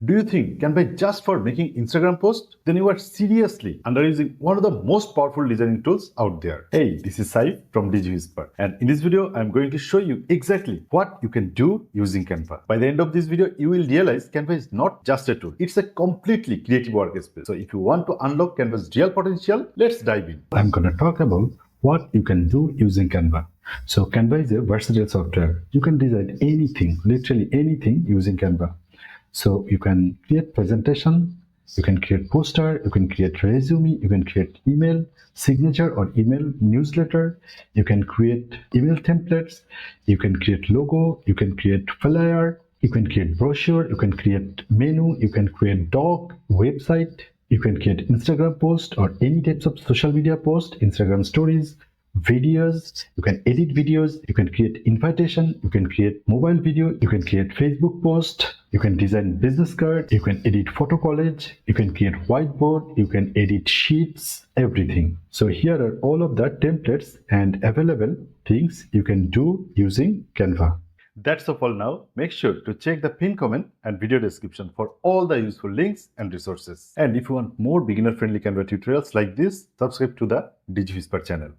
Do you think Canva is just for making Instagram posts? Then you are seriously underusing one of the most powerful designing tools out there. Hey, this is Saif from Digi Whisper, and in this video, I'm going to show you exactly what you can do using Canva. By the end of this video, you will realize Canva is not just a tool; it's a completely creative workspace. So, if you want to unlock Canva's real potential, let's dive in. I'm going to talk about what you can do using Canva. So, Canva is a versatile software. You can design anything, literally anything, using Canva. So you can create presentation, you can create poster, you can create resume, you can create email signature or email newsletter, you can create email templates, you can create logo, you can create flyer, you can create brochure, you can create menu, you can create doc, website, you can create Instagram post or any types of social media post, Instagram stories, videos, you can edit videos, you can create invitation, you can create mobile video, you can create Facebook post, you can design business card, you can edit photo collage, you can create whiteboard, you can edit sheets, everything. So here are all of the templates and available things you can do using Canva. That's all for now. Make sure to check the pinned comment and video description for all the useful links and resources. And if you want more beginner-friendly Canva tutorials like this, subscribe to the Digi Whisper channel.